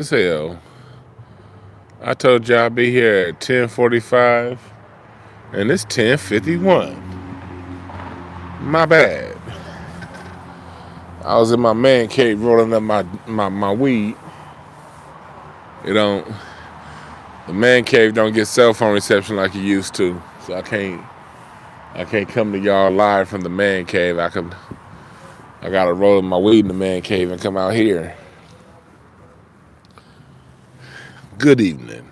As hell. I told y'all I'd be here at 10:45, and it's 10:51. My bad. I was in my man cave rolling up my weed. It don't. The man cave don't get cell phone reception like it used to, so I can't come to y'all live from the man cave. I gotta roll up my weed in the man cave and come out here. Good evening,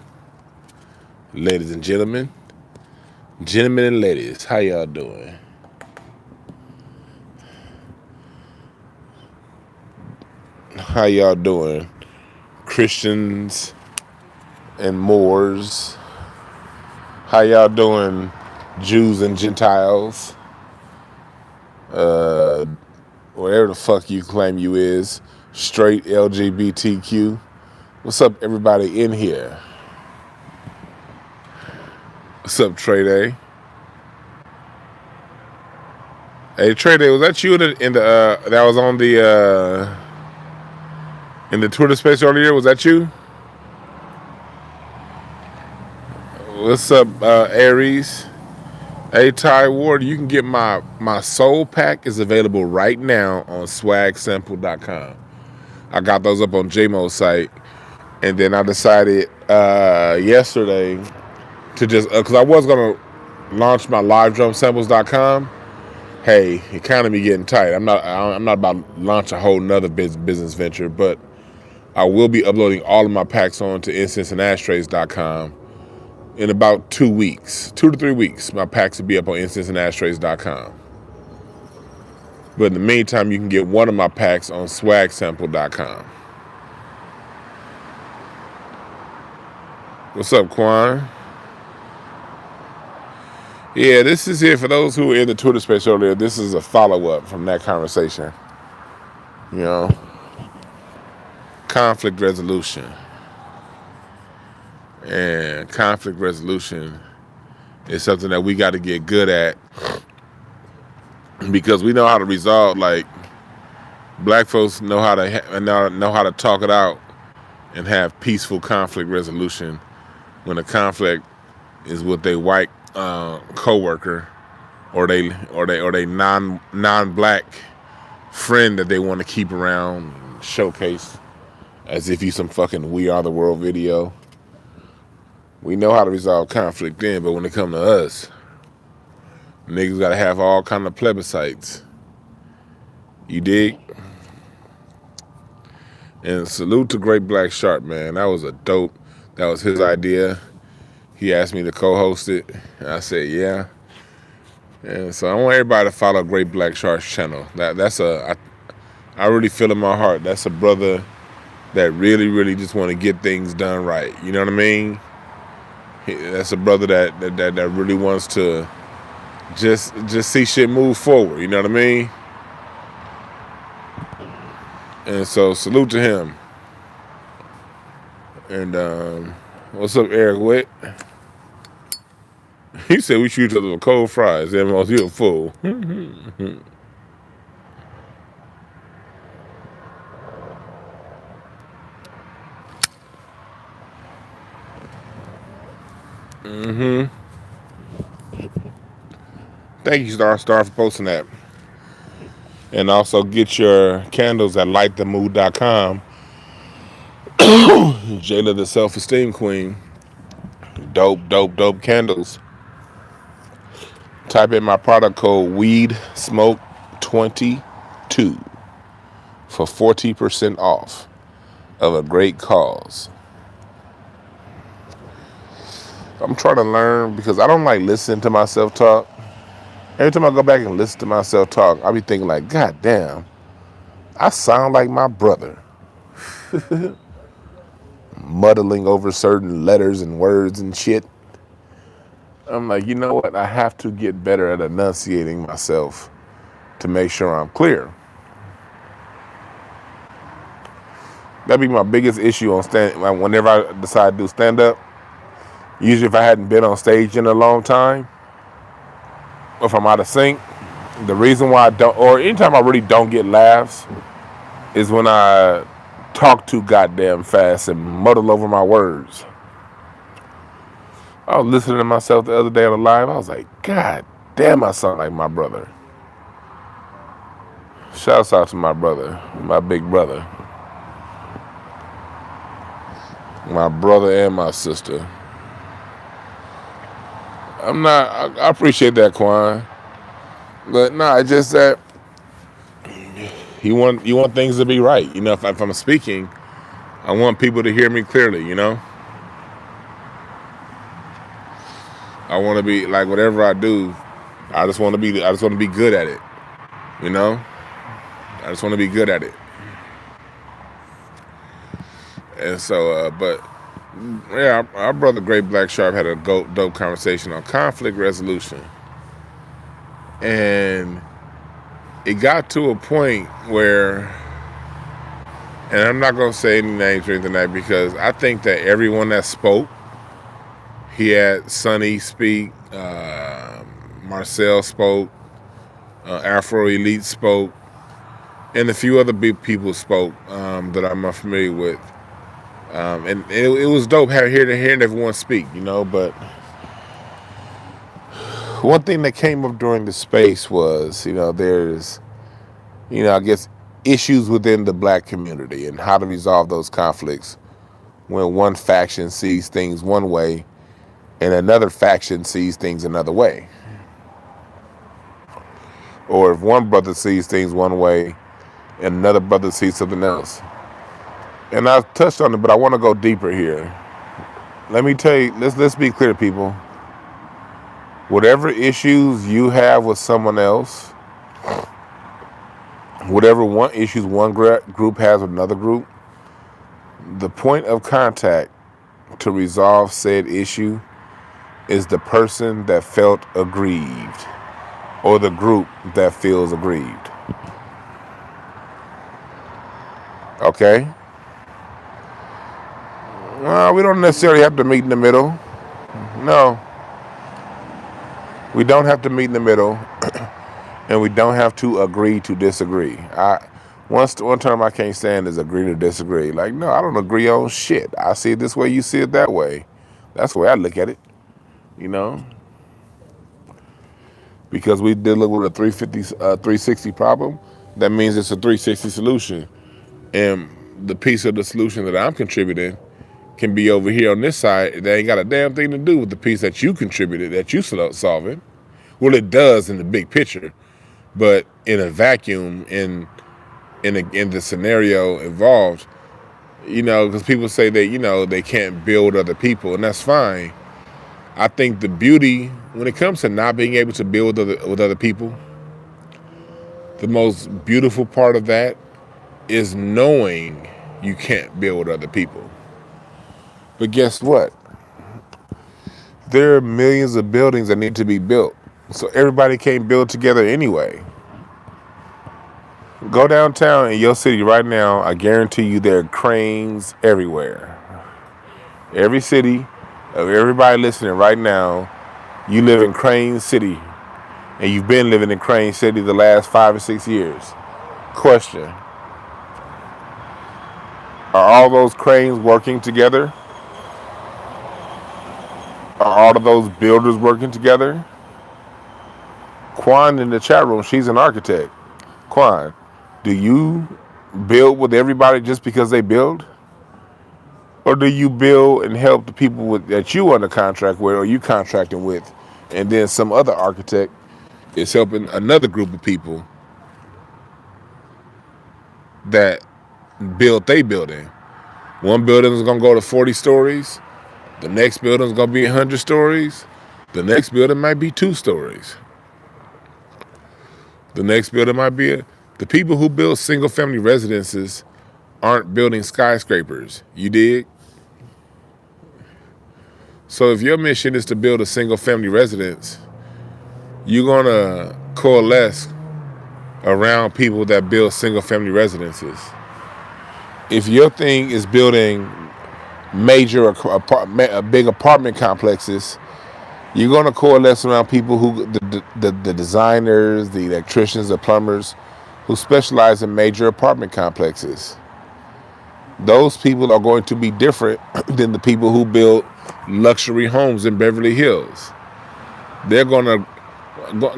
ladies and gentlemen. Gentlemen and ladies, how y'all doing? How y'all doing? Christians and Moors. How y'all doing, Jews and Gentiles? Whatever the fuck you claim you is. Straight LGBTQ. What's up, everybody in here? What's up, Trey Day? Hey, Trey Day, was that you that was on the in the Twitter space earlier? Was that you? What's up, Aries? Hey, Ty Ward, you can get my soul pack is available right now on swagsample.com. I got those up on JMO's site, and then I decided yesterday to just because I was gonna launch my livedrumsamples.com. Hey, economy getting tight. I'm not about to launch a whole nother business venture, but I will be uploading all of my packs onto incenseandashtrays.com in about 2 weeks. 2 to 3 weeks, my packs will be up on incenseandashtrays.com. But in the meantime, you can get one of my packs on swagsample.com. What's up, Quan? Yeah, this is here for those who were in the Twitter space earlier. This is a follow-up from that conversation. You know, conflict resolution. And conflict resolution is something that we got to get good at because we know how to resolve. Like, black folks know how to talk it out and have peaceful conflict resolution when a conflict is with a white coworker or they non-black friend that they want to keep around and showcase as if you some fucking We Are the World video. We know how to resolve conflict then, but when it come to us, niggas gotta have all kind of plebiscites. You dig? And salute to Great Black Shark, man. That was that was his idea. He asked me to co-host it, and I said, yeah. And so I want everybody to follow Great Black Shark's channel. I really feel in my heart, that's a brother that really, really just want to get things done right. You know what I mean? That's a brother that really wants to just see shit move forward. You know what I mean? And so salute to him. And what's up, Eric Witt? He said we shoot each other with cold fries. Everyone's you a fool. Thank you, Star for posting that. And also get your candles at lightthemood.com. Jayla the Self-Esteem Queen. Dope candles. Type in my product code WEEDSMOKE22 for 40% off of a great cause. I'm trying to learn because I don't like listening to myself talk. Every time I go back and listen to myself talk, I be thinking like, God damn, I sound like my brother. Muddling over certain letters and words and shit. I'm like, you know what? I have to get better at enunciating myself to make sure I'm clear. That'd be my biggest issue on whenever I decide to do stand-up. Usually if I hadn't been on stage in a long time, or if I'm out of sync, the reason why I don't, or anytime I really don't get laughs, is when I talk too goddamn fast and muddle over my words. I was listening to myself the other day on the live. I was like, God damn, I sound like my brother. Shouts out to my brother, my big brother. My brother and my sister. I appreciate that, Quan. But nah, it's just that you want things to be right. You know, if I'm speaking, I want people to hear me clearly, you know? I want to be like whatever I do, I just want to be good at it. You know? I just want to be good at it. And so but yeah, our brother Great Black Sharp had a dope conversation on conflict resolution. And it got to a point where, and I'm not going to say any names or anything like that, because I think that everyone that spoke, he had Sonny speak, Marcel spoke, Afro Elite spoke, and a few other big people spoke that I'm familiar with. And it was dope hearing everyone speak, you know, but one thing that came up during the space was, you know, there's, you know, I guess issues within the black community and how to resolve those conflicts when one faction sees things one way and another faction sees things another way. Or if one brother sees things one way and another brother sees something else. And I've touched on it, but I want to go deeper here. Let me tell you, let's be clear, people. Whatever issues you have with someone else, whatever issues one group has with another group, the point of contact to resolve said issue is the person that felt aggrieved or the group that feels aggrieved. Okay? Well, we don't necessarily have to meet in the middle. No. We don't have to meet in the middle. And we don't have to agree to disagree. One term I can't stand is agree to disagree. Like, no, I don't agree on shit. I see it this way, you see it that way. That's the way I look at it, you know? Because we deal with a 360 problem, that means it's a 360 solution. And the piece of the solution that I'm contributing can be over here on this side. That ain't got a damn thing to do with the piece that you contributed, that you solving. Well, it does in the big picture, but in a vacuum, in the scenario involved, you know, because people say that, you know, they can't build other people, and that's fine. I think the beauty, when it comes to not being able to build with other people, the most beautiful part of that is knowing you can't build with other people. But guess what? There are millions of buildings that need to be built. So everybody can't build together anyway. Go downtown in your city right now, I guarantee you there are cranes everywhere. Every city, of everybody listening right now, you live in Crane City, and you've been living in Crane City the last 5 or 6 years. Question: are all those cranes working together? Are all of those builders working together? Quan in the chat room, she's an architect. Quan, do you build with everybody just because they build? Or do you build and help the people that you under contract with or you contracting with, and then some other architect is helping another group of people that build their building? One building is going to go to 40 stories. The next building is going to be 100 stories. The next building might be 2 stories. The next building might be the people who build single-family residences aren't building skyscrapers. You dig? So if your mission is to build a single-family residence, you're going to coalesce around people that build single-family residences. If your thing is building major big apartment complexes, you're going to coalesce around people who, the designers, the electricians, the plumbers, who specialize in major apartment complexes. Those people are going to be different than the people who build luxury homes in Beverly Hills. They're going to,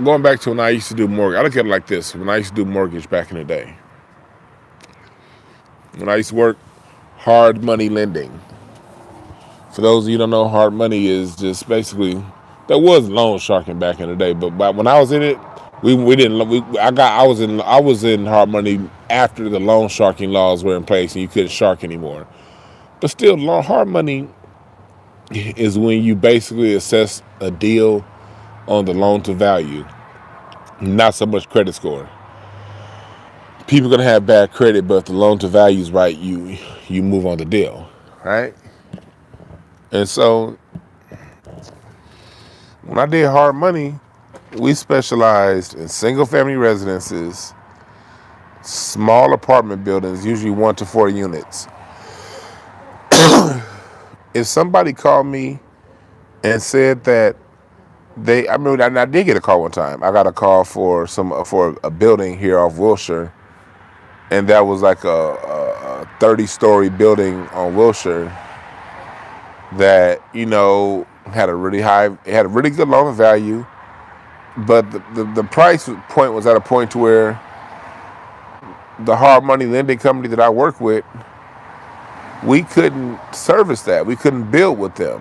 going back to when I used to do mortgage, I look at it like this. When I used to do mortgage back in the day, when I used to work hard money lending. For those of you who don't know, hard money is just basically, there was loan sharking back in the day, but when I was in it, I was in hard money after the loan sharking laws were in place and you couldn't shark anymore. But still, hard money is when you basically assess a deal on the loan to value, not so much credit score. People are gonna have bad credit, but if the loan to value is right, you move on the deal, right? And so when I did hard money, we specialized in single family residences, small apartment buildings, usually 1 to 4 units. If somebody called me and said that I remember I did get a call one time. I got a call for a building here off Wilshire, and that was like a 30-story building on Wilshire that, had a really good loan value, but the price point was at a point to where the hard money lending company that I work with, we couldn't service that. We couldn't build with them.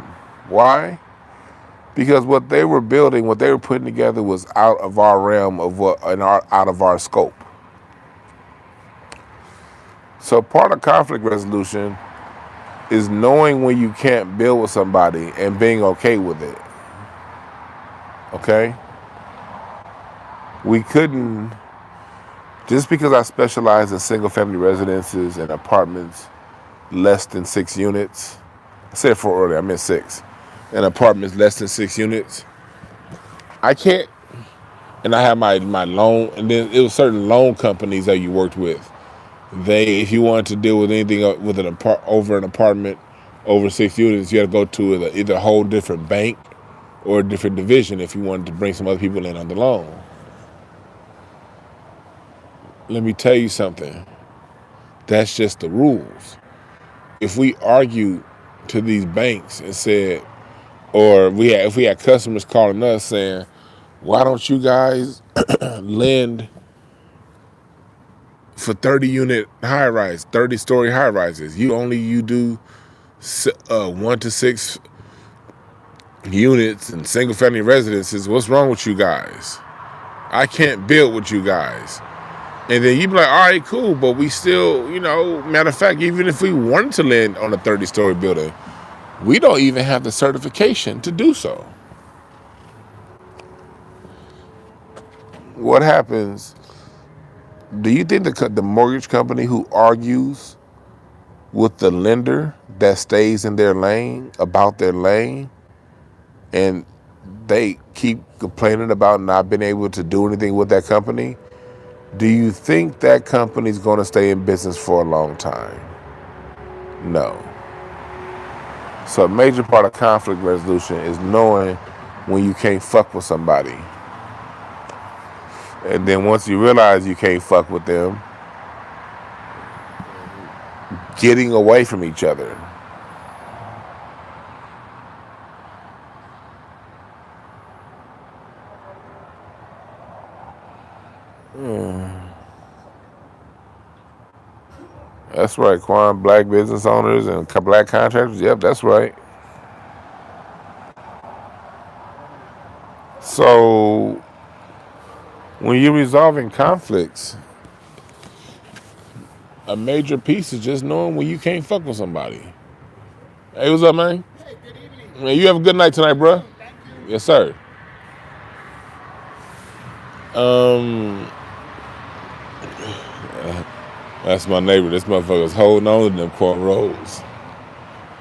Why? Because what they were building, what they were putting together was out of our realm out of our scope. So part of conflict resolution is knowing when you can't build with somebody and being okay with it. Okay? We couldn't, just because I specialize in single family residences and apartments less than 6 units. I said 4 earlier, I meant 6. And apartments less than 6 units. I can't, and I have my loan, and then it was certain loan companies that you worked with. If you wanted to deal with anything with an apartment over 6 units, you had to go to either a whole different bank or a different division if you wanted to bring some other people in on the loan. Let me tell you something. That's just the rules. If we argued to these banks and said, or if we had customers calling us saying, why don't you guys lend for 30-unit high-rise, 30-story high-rises? You do 1 to 6 units and single-family residences. What's wrong with you guys? I can't build with you guys. And then you'd be like, all right, cool, but we still, matter of fact, even if we wanted to lend on a 30-story building, we don't even have the certification to do so. What happens? Do you think the mortgage company who argues with the lender that stays in their lane about their lane and they keep complaining about not being able to do anything with that company, do you think that company's going to stay in business for a long time? No. So a major part of conflict resolution is knowing when you can't fuck with somebody. And then once you realize you can't fuck with them, getting away from each other. That's right, Quan. Black business owners and black contractors. Yep, that's right. So when you're resolving conflicts, a major piece is just knowing when you can't fuck with somebody. Hey, what's up, man? Hey, good evening. Man, you have a good night tonight, bro. Thank you. Yes, sir. That's my neighbor. This motherfucker's holding on to them cornrows.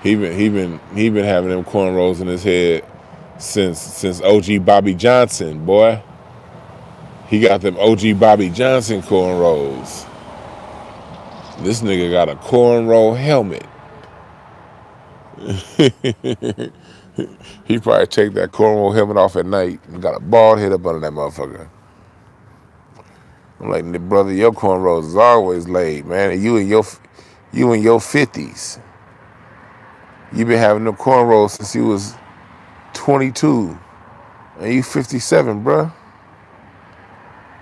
He been having them cornrows in his head since OG Bobby Johnson, boy. He got them OG Bobby Johnson cornrows. This nigga got a cornrow helmet. He probably take that cornrow helmet off at night and got a bald head up under that motherfucker. I'm like, brother, your cornrows is always laid, man. And You in your 50s. You been having them cornrows since you was 22. And you 57, bruh.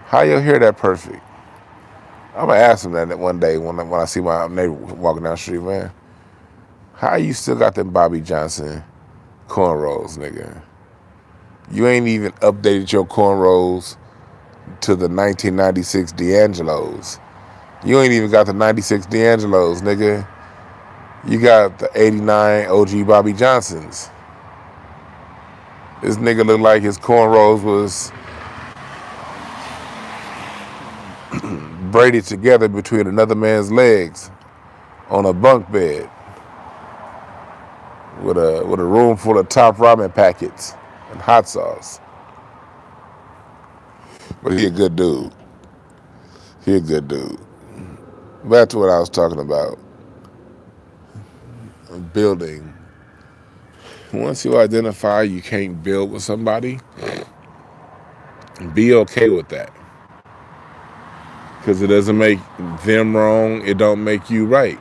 How your hair that perfect? I'm gonna ask him that one day when I see my neighbor walking down the street, man. How you still got them Bobby Johnson cornrows, nigga? You ain't even updated your cornrows to the 1996 D'Angelo's. You ain't even got the 96 D'Angelo's, nigga. You got the 89 OG Bobby Johnsons. This nigga look like his cornrows was braided together between another man's legs on a bunk bed with a room full of top ramen packets and hot sauce. But he a good dude. He a good dude. Back to what I was talking about. Building. Once you identify you can't build with somebody, be okay with that. Because it doesn't make them wrong, it don't make you right.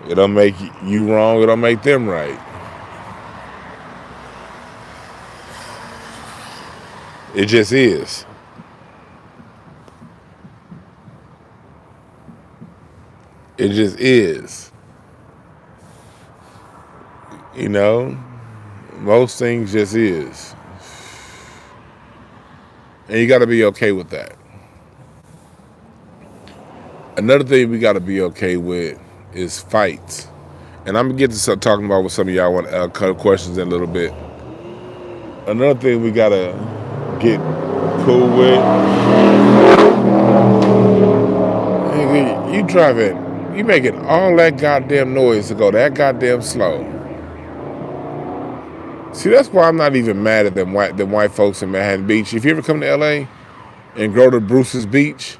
It don't make you wrong, it don't make them right. It just is. It just is. You know, most things just is. And you got to be okay with that. Another thing we got to be okay with is fights. And I'm going to get to start talking about what some of y'all want questions in a little bit. Another thing we got to get cool with. You driving, you making all that goddamn noise to go that goddamn slow. See, that's why I'm not even mad at them white folks in Manhattan Beach. If you ever come to LA and go to Bruce's Beach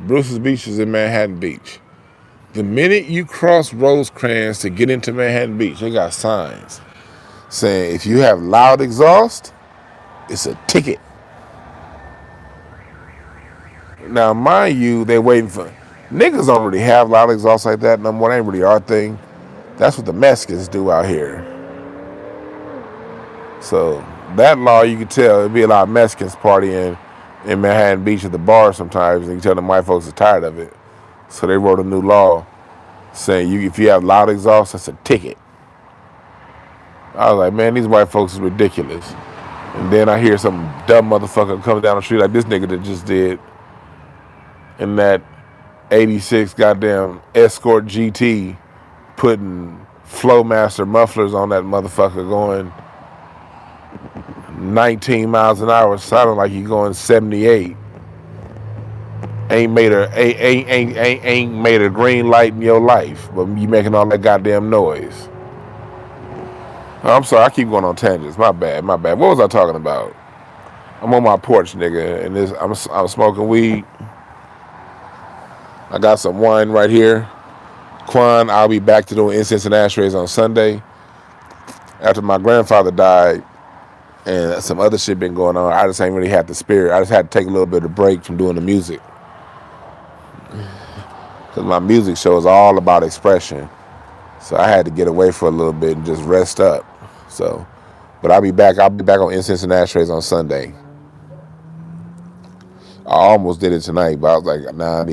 is in Manhattan Beach. The minute you cross Rosecrans to get into Manhattan Beach, they got signs saying if you have loud exhaust, it's a ticket. Now, mind you, they're waiting for... Niggas don't really have loud exhaust like that no more. That ain't really our thing. That's what the Mexicans do out here. So that law, you can tell, it'd be a lot of Mexicans partying in Manhattan Beach at the bar sometimes, and you can tell the white folks are tired of it. So they wrote a new law saying if you have loud exhaust, that's a ticket. I was like, man, these white folks is ridiculous. And then I hear some dumb motherfucker coming down the street like this nigga that just did in that 86 goddamn Escort GT putting Flowmaster mufflers on that motherfucker going 19 miles an hour, sounding like you going 78. Ain't made a green light in your life, but you making all that goddamn noise. I'm sorry, I keep going on tangents. My bad. What was I talking about? I'm on my porch, nigga, and I'm smoking weed. I got some wine right here. Quan, I'll be back to doing incense and ashtrays on Sunday. After my grandfather died, and some other shit been going on, I just ain't really had the spirit. I just had to take a little bit of break from doing the music. Because my music show is all about expression. So I had to get away for a little bit and just rest up. So, but I'll be back on incense and ashtrays on Sunday. I almost did it tonight, but I was like, nah,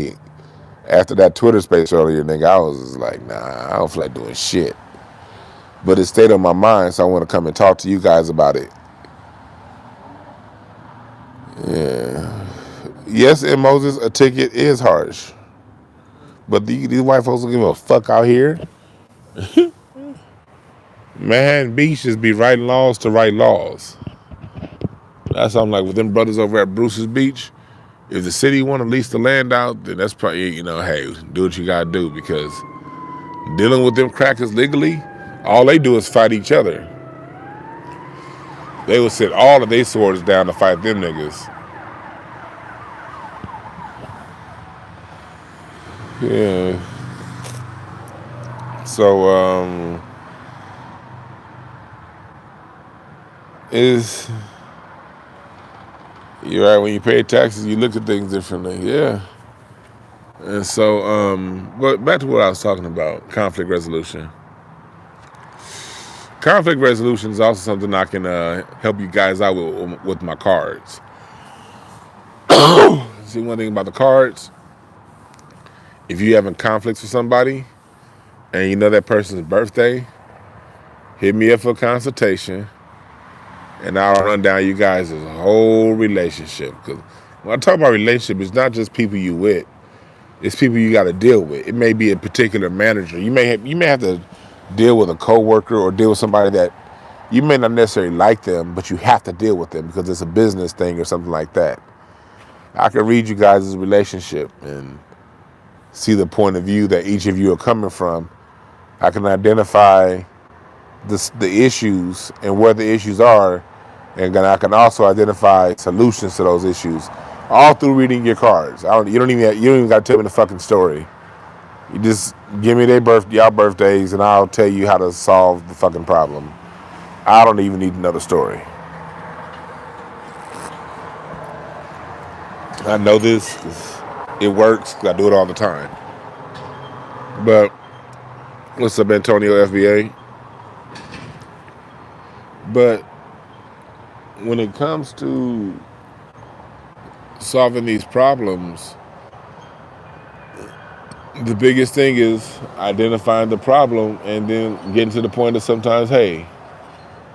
after that Twitter space earlier, nigga, I was just like, nah, I don't feel like doing shit. But it stayed on my mind, so I want to come and talk to you guys about it. Yeah. Yes, and Moses, a ticket is harsh. But these white folks don't give a fuck out here. Manhattan Beach just be writing laws to write laws. That's something like with them brothers over at Bruce's Beach. If the city want to lease the land out, then that's probably, hey, do what you got to do, because dealing with them crackers legally, all they do is fight each other. They would set all of their swords down to fight them niggas. Yeah. So, you're right, when you pay taxes, you look at things differently. Yeah. And so, but back to what I was talking about, conflict resolution. Conflict resolution is also something I can help you guys out with my cards. See, one thing about the cards, if you're having conflicts with somebody and you know that person's birthday, hit me up for a consultation, and I'll run down you guys' whole relationship. Because when I talk about relationship, it's not just people you with; it's people you got to deal with. It may be a particular manager. You may have to deal with a coworker or deal with somebody that you may not necessarily like them, but you have to deal with them because it's a business thing or something like that. I can read you guys' relationship and see the point of view that each of you are coming from. I can identify the issues and where the issues are, and I can also identify solutions to those issues, all through reading your cards. You don't even got to tell me the fucking story. You just give me y'all birthdays, and I'll tell you how to solve the fucking problem. I don't even need another story. I know this. It works. I do it all the time. But what's up, Antonio FBA? But when it comes to solving these problems, the biggest thing is identifying the problem and then getting to the point of sometimes, hey,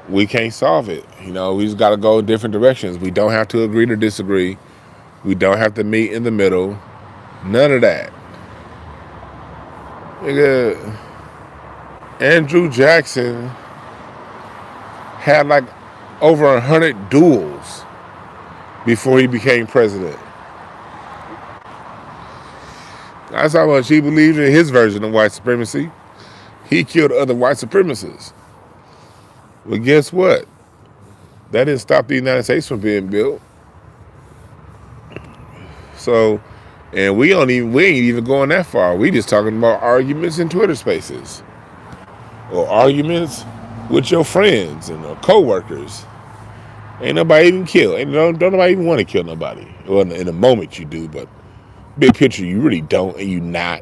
we can't solve it. You know, we just got to go in different directions. We don't have to agree to disagree. We don't have to meet in the middle. None of that. Nigga, Andrew Jackson had like over 100 duels before he became president. That's how much he believed in his version of white supremacy. He killed other white supremacists. Well, guess what? That didn't stop the United States from being built. So, and we ain't even going that far. We just talking about arguments in Twitter spaces, or arguments with your friends and co-workers. Ain't nobody even kill. Don't nobody even want to kill nobody. Well, in a moment you do, but big picture you really don't, and you not.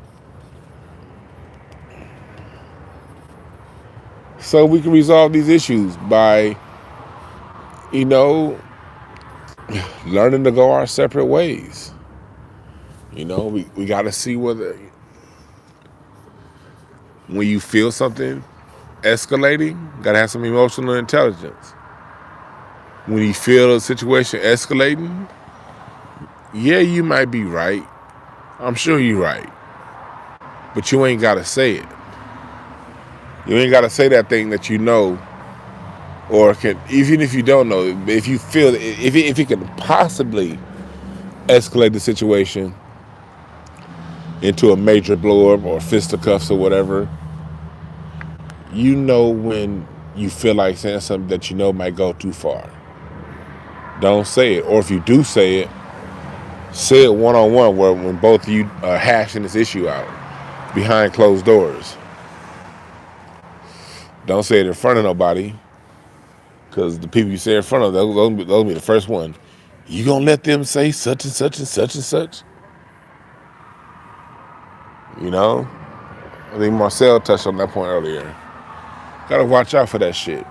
So we can resolve these issues by, learning to go our separate ways. We got to see whether, when you feel something escalating, got to have some emotional intelligence. When you feel a situation escalating, yeah, you might be right. I'm sure you're right. But you ain't got to say it. You ain't got to say that thing that you know, or even if you don't know, if you feel, if it can possibly escalate the situation into a major blow-up or fisticuffs or whatever, when you feel like saying something that you know might go too far. Don't say it. Or if you do say it one-on-one, where when both of you are hashing this issue out behind closed doors. Don't say it in front of nobody, because the people you say in front of, those be the first one. You gonna let them say such and such and such and such? I think Marcel touched on that point earlier. Gotta watch out for that shit.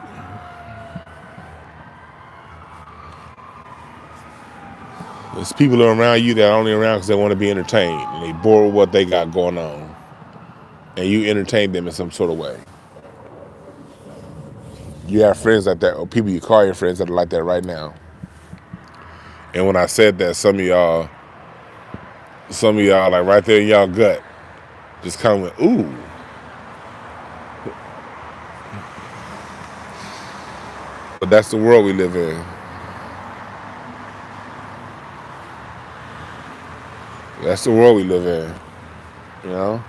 There's people around you that are only around because they want to be entertained, and they bored with what they got going on, and you entertain them in some sort of way. You have friends like that, or people you call your friends that are like that right now. And when I said that, some of y'all, like right there in y'all gut, just kind of went, ooh. But that's the world we live in. That's the world we live in. All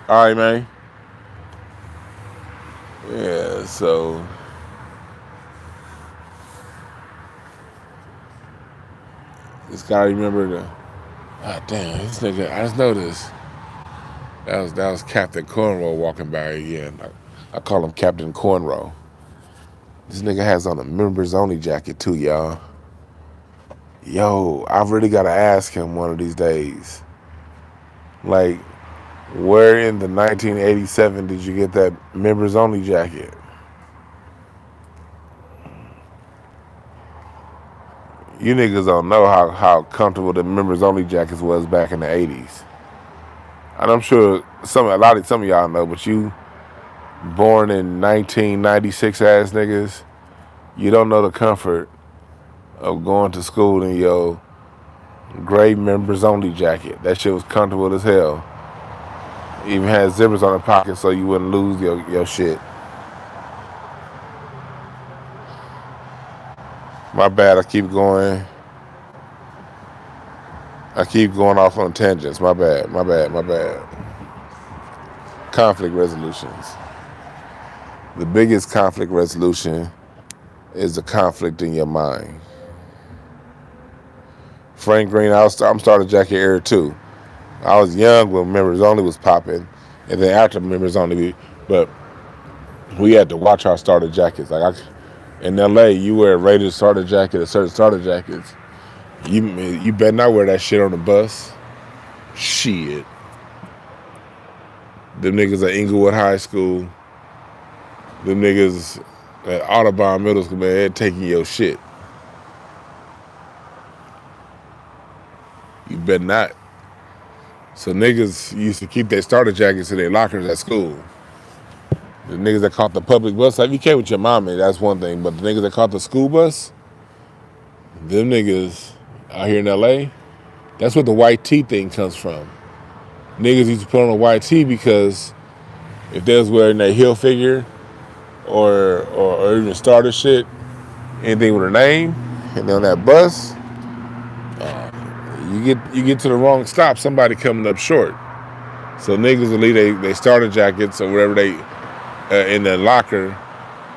right, man. Yeah, so just gotta remember damn, this nigga, I just noticed. That was Captain Cornrow walking by again. I call him Captain Cornrow. This nigga has on a members only jacket too, y'all. Yo, I really gotta ask him one of these days. Like, where in the 1987 did you get that members only jacket? You niggas don't know how comfortable the members only jackets was back in the 80s. And I'm sure some of y'all know, but you born in 1996 ass niggas, you don't know the comfort of going to school in your gray members only jacket. That shit was comfortable as hell. Even had zippers on the pocket so you wouldn't lose your shit. My bad, I keep going off on tangents. My bad. Conflict resolutions. The biggest conflict resolution is the conflict in your mind. Frank Green, I'm starter jacket era too. I was young when members only was popping, and then after members only, but we had to watch our starter jackets. Like in LA, you wear a rated starter jacket, a certain starter jackets. You better not wear that shit on the bus. Shit. Them niggas at Inglewood High School, them niggas at Audubon Middle School, man, they're taking your shit. You better not. So niggas used to keep their starter jackets in their lockers at school. The niggas that caught the public bus, like you came with your mommy, that's one thing. But the niggas that caught the school bus, them niggas out here in LA, that's where the white tee thing comes from. Niggas used to put on a white tee because if they was wearing that heel figure or even starter shit, anything with a name, and on that bus, you get to the wrong stop, somebody coming up short. So niggas will leave they starter jackets or whatever they in their locker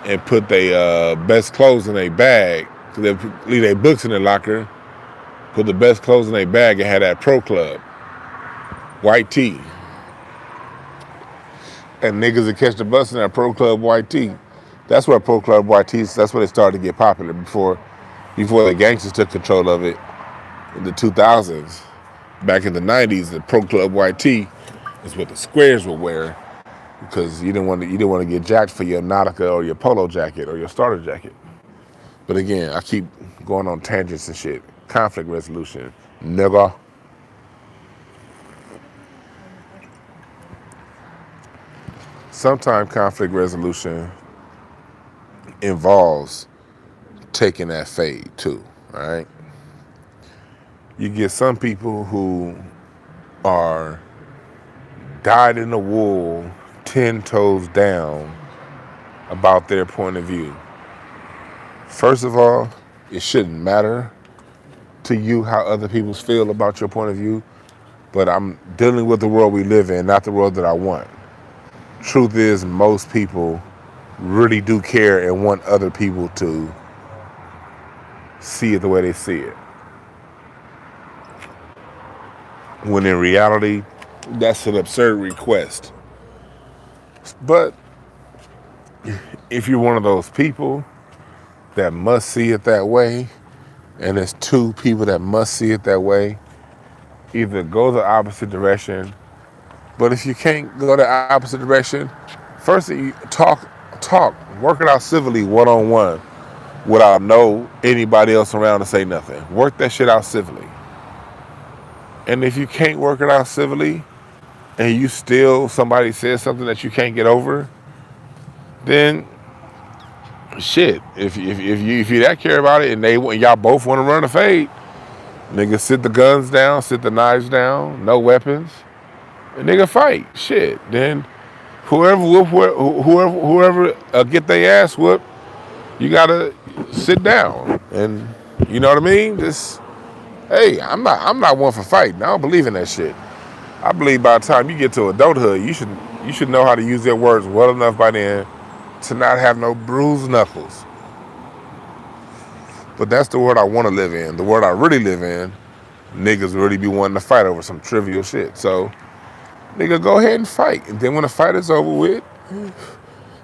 and put their best clothes in their bag. So they leave their books in their locker, put the best clothes in their bag, and have that pro club white tee. And niggas that catch the bus in that pro club white tee. That's where pro club white tees. That's where they started to get popular before the gangsters took control of it in the 2000s. Back in the 90s, the pro club white tee is what the squares would wear because you didn't want to get jacked for your Nautica or your polo jacket or your starter jacket. But again, I keep going on tangents and shit. Conflict resolution, nigga. Sometimes conflict resolution involves taking that fade too, all right? You get some people who are dyed in the wool, 10 toes down about their point of view. First of all, it shouldn't matter to you how other people feel about your point of view, but I'm dealing with the world we live in, not the world that I want. Truth is, most people really do care and want other people to see it the way they see it. When in reality, that's an absurd request. But if you're one of those people that must see it that way, and there's two people that must see it that way, either go the opposite direction. But if you can't go the opposite direction, first you talk, work it out civilly, one-on-one, without anybody else around to say nothing. Work that shit out civilly. And if you can't work it out civilly, and somebody says something that you can't get over, then shit. If you that care about it, and y'all both want to run a fade, nigga, sit the guns down, sit the knives down, no weapons, and nigga fight. Shit. Then whoever get their ass whooped, you gotta sit down, and you know what I mean. Hey, I'm not one for fighting. I don't believe in that shit. I believe by the time you get to adulthood, you should know how to use your words well enough by then to not have no bruised knuckles. But that's the world I want to live in. The world I really live in, niggas really be wanting to fight over some trivial shit. So, nigga, go ahead and fight. And then when the fight is over with,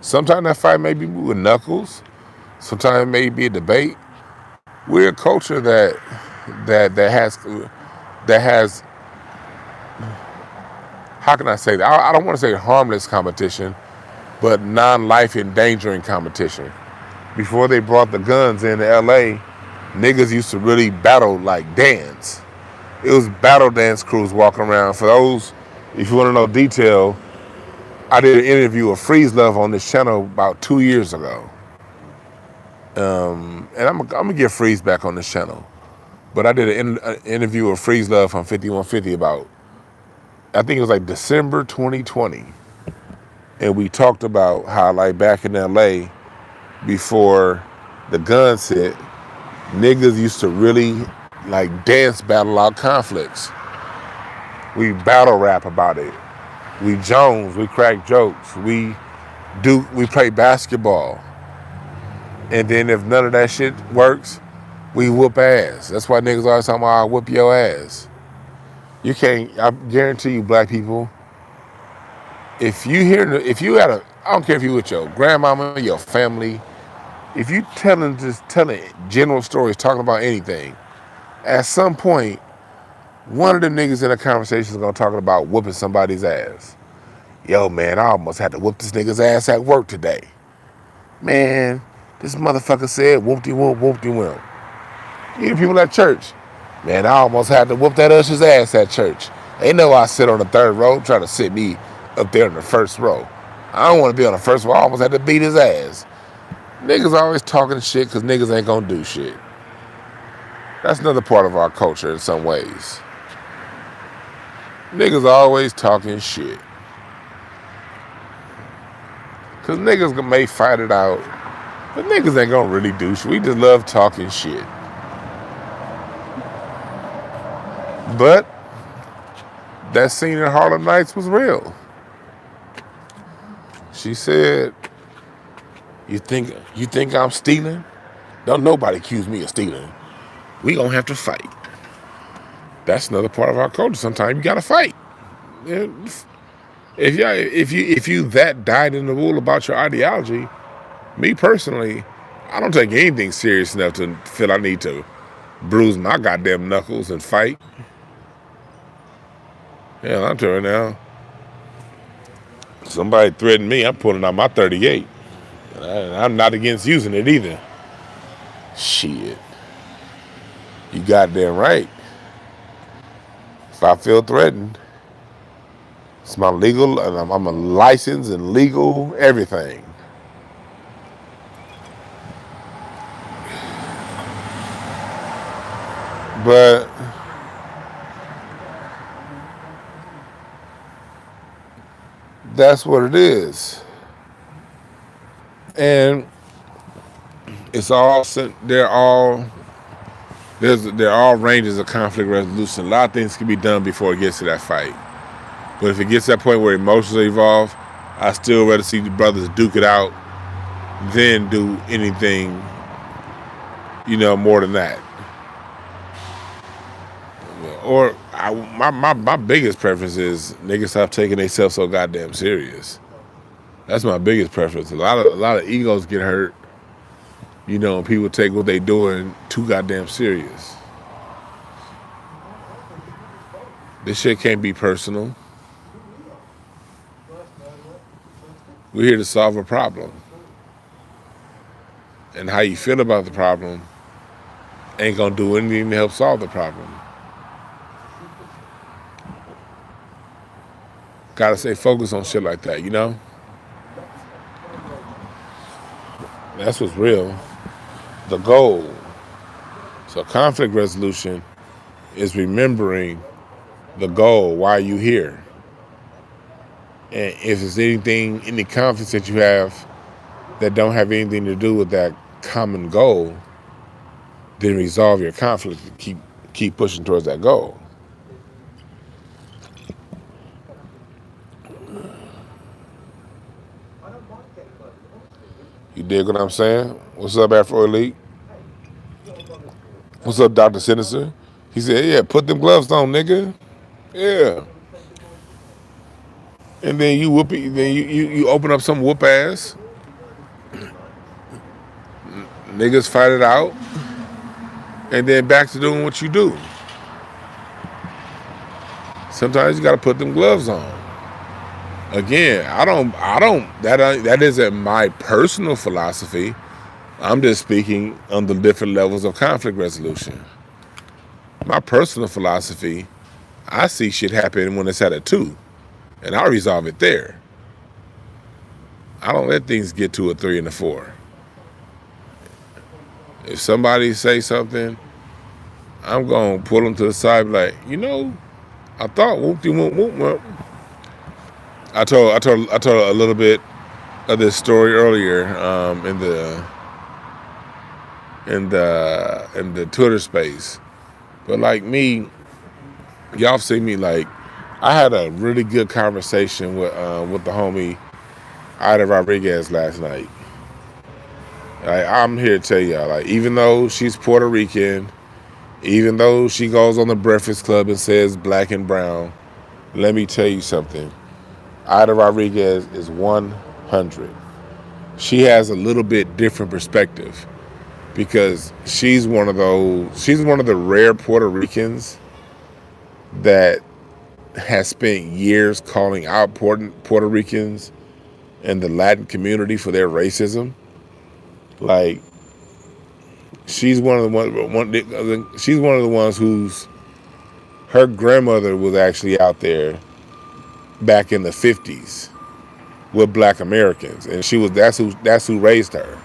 sometimes that fight may be with knuckles. Sometimes it may be a debate. We're a culture that that has how can I say that? I don't want to say harmless competition, but non-life endangering competition. Before they brought the guns into LA, niggas used to really battle like dance. It was battle dance crews walking around. For those, if you want to know detail, I did an interview of Freeze Love on this channel about 2 years ago. And I'm gonna get Freeze back on this channel. But I did an interview of Freeze Love on 5150 about, I think it was like December 2020. And we talked about how like back in LA, before the guns hit, niggas used to really like dance battle out conflicts. We battle rap about it. We Jones, we crack jokes. We play basketball. And then if none of that shit works, we whoop ass. That's why niggas always talking about, I'll whoop your ass. You can't, I guarantee you black people, if you had I don't care if you with your grandmama, your family, if you telling general stories, talking about anything, at some point, one of them niggas in a conversation is gonna talk about whooping somebody's ass. Yo, man, I almost had to whoop this nigga's ass at work today. Man, this motherfucker said whoop-de-whoop, whoop-de-whoop. You hear people at church. Man, I almost had to whoop that usher's ass at church. They know I sit on the third row, trying to sit me up there in the first row. I don't want to be on the first row. I almost had to beat his ass. Niggas always talking shit because niggas ain't gonna do shit. That's another part of our culture in some ways. Niggas always talking shit. Because niggas may fight it out, but niggas ain't gonna really do shit. We just love talking shit. But that scene in Harlem Nights was real. She said, you think I'm stealing? Don't nobody accuse me of stealing. We gonna have to fight. That's another part of our culture. Sometimes you gotta fight. If you that dyed in the wool about your ideology, me personally, I don't take anything serious enough to feel I need to bruise my goddamn knuckles and fight. Yeah, I'm telling you now. Somebody threatened me, I'm pulling out my 38. And I'm not against using it either. Shit. You goddamn right. If I feel threatened, it's my legal, and I'm a licensed and legal everything. But that's what it is. And it's all, there are all ranges of conflict resolution. A lot of things can be done before it gets to that fight. But if it gets to that point where emotions are involved, I still rather see the brothers duke it out than do anything, more than that. Or my biggest preference is niggas stop taking themselves so goddamn serious. That's my biggest preference. A lot of egos get hurt, and people take what they doing too goddamn serious. This shit can't be personal. We're here to solve a problem. And how you feel about the problem ain't gonna do anything to help solve the problem. Gotta stay focused on shit like that, That's what's real. The goal. So conflict resolution is remembering the goal, why are you here? And if there's any conflicts that you have that don't have anything to do with that common goal, then resolve your conflict and keep pushing towards that goal. You dig what I'm saying? What's up, Afro Elite? What's up, Dr. Sinister? He said, yeah, put them gloves on, nigga. Yeah. And then you whoop it, then you open up some whoop ass. Niggas fight it out. and then back to doing what you do. Sometimes you got to put them gloves on. Again, that isn't my personal philosophy. I'm just speaking on the different levels of conflict resolution. My personal philosophy, I see shit happen when it's at a 2, and I resolve it there. I don't let things get to a 3 and a 4. If somebody say something, I'm gonna pull them to the side, like, I thought whoop. I told a little bit of this story earlier in the Twitter space, but like me, y'all see me, like, I had a really good conversation with the homie Ida Rodriguez last night. Like, I'm here to tell y'all, like, even though she's Puerto Rican, even though she goes on the Breakfast Club and says black and brown, let me tell you something. Ida Rodriguez is 100. She has a little bit different perspective because she's one of the rare Puerto Ricans that has spent years calling out Puerto Ricans and the Latin community for their racism. Like, she's one of the ones whose her grandmother was actually out there back in the 50s with black Americans, and that's who raised her.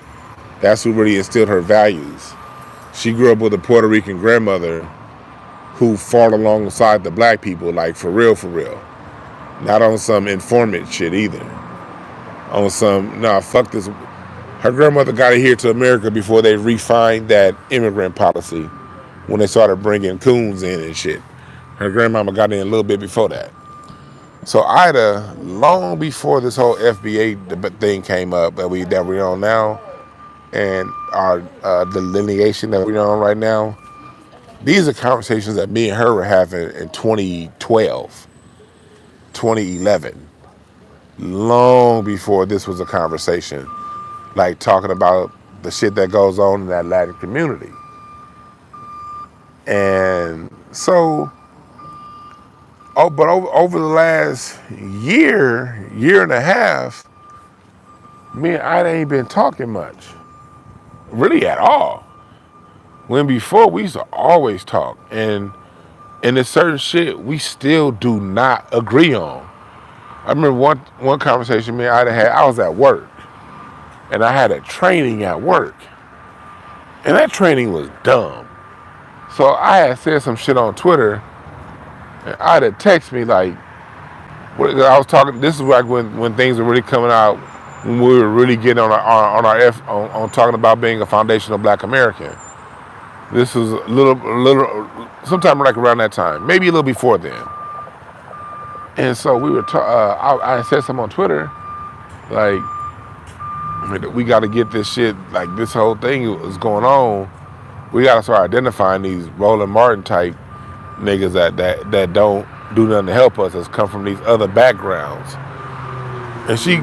That's who really instilled her values. She grew up with a Puerto Rican grandmother who fought alongside the black people, like, for real. Not on some informant shit either. On some, fuck this. Her grandmother got here to America before they refined that immigrant policy when they started bringing coons in and shit. Her grandmama got in a little bit before that. So Ida, long before this whole FBA thing came up that we're on now, and our delineation that we're on right now, these are conversations that me and her were having in 2012, 2011, long before this was a conversation, like talking about the shit that goes on in that Latin community. And so, but over the last year and a half, me and Ida ain't been talking much, really at all. When before we used to always talk, and there's certain shit we still do not agree on. I remember one conversation me and Ida had. I was at work, and I had a training at work, and that training was dumb. So I had said some shit on Twitter, and Ida texted me like, I was talking. This is like when things were really coming out, when we were really getting on talking about being a foundational Black American. This was a little, sometime like around that time, maybe a little before then. And so we were, I said something on Twitter, like, we got to get this shit, like, this whole thing is going on. We got to start identifying these Roland Martin type niggas that don't do nothing to help us, that's come from these other backgrounds. And she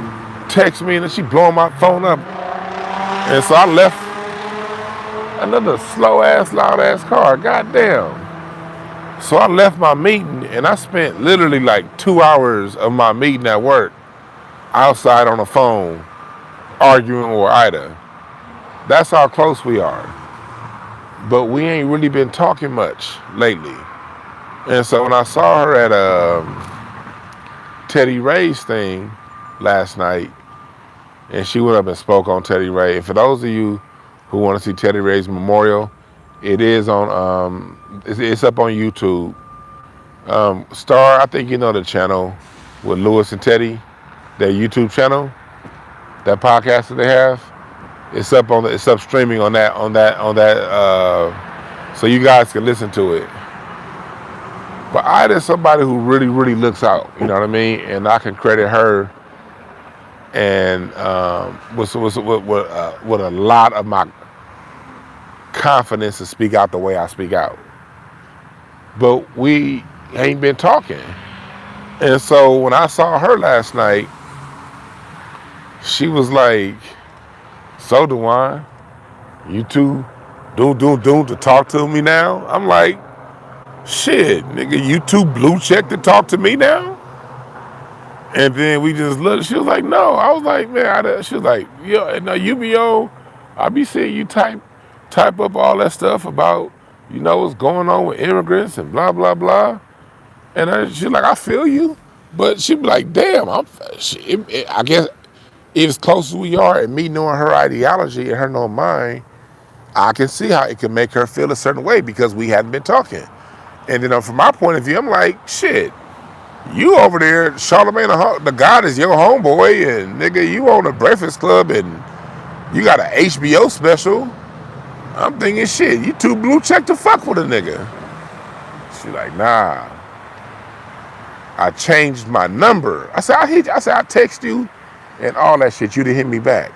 texted me, and then she blowing my phone up. And so I left. Another slow-ass, loud-ass car, goddamn. So I left my meeting, and I spent literally like 2 hours of my meeting at work outside on the phone arguing with Ida. That's how close we are. But we ain't really been talking much lately. And so when I saw her at Teddy Ray's thing last night, and she went up and spoke on Teddy Ray, and for those of you who want to see Teddy Ray's memorial, it is on, it's up on YouTube. Star, I think you know the channel with Lewis and Teddy, their YouTube channel, that podcast that they have. It's up streaming on that, so you guys can listen to it. But Ida's somebody who really, really looks out, you know what I mean? And I can credit her and with a lot of my confidence to speak out the way I speak out. But we ain't been talking. And so when I saw her last night, she was like, "So, Dwan, you two to talk to me now. I'm like, shit, nigga, you too blue check to talk to me now? And then we just looked. She was like, no. I was like, man. She was like, yo, no, you be on. I be seeing you type up all that stuff about, what's going on with immigrants and blah blah blah. And she's like, I feel you, but she be like, damn, I guess as close as we are, and me knowing her ideology and her knowing mine, I can see how it can make her feel a certain way because we hadn't been talking. And then from my point of view, I'm like, shit. You over there, Charlemagne the God is your homeboy, and nigga, you on the Breakfast Club, and you got an HBO special. I'm thinking, shit, you too blue check to fuck with a nigga. She like, nah. I changed my number. I said, I text you, and all that shit. You didn't hit me back.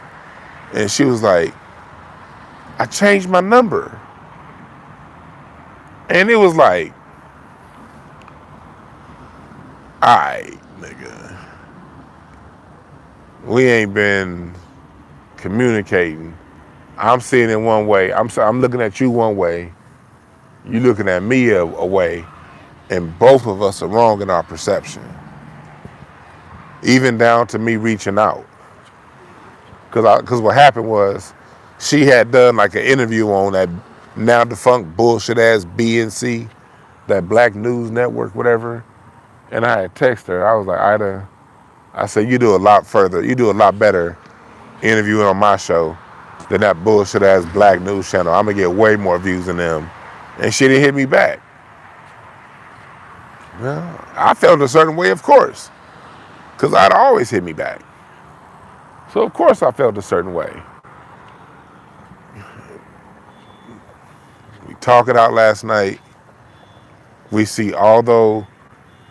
And she was like, I changed my number. And it was like, alright, nigga. We ain't been communicating. I'm seeing it one way. I'm looking at you one way. You looking at me a way. And both of us are wrong in our perception. Even down to me reaching out. Because what happened was, she had done like an interview on that now defunct bullshit ass BNC, that Black News Network, whatever. And I had texted her. I was like, Ida, I said, you do a lot better interviewing on my show than that bullshit ass Black News channel. I'm gonna get way more views than them. And she didn't hit me back. Well, I felt a certain way, of course, because I'd always hit me back. So of course I felt a certain way. We talked it out last night. We see, although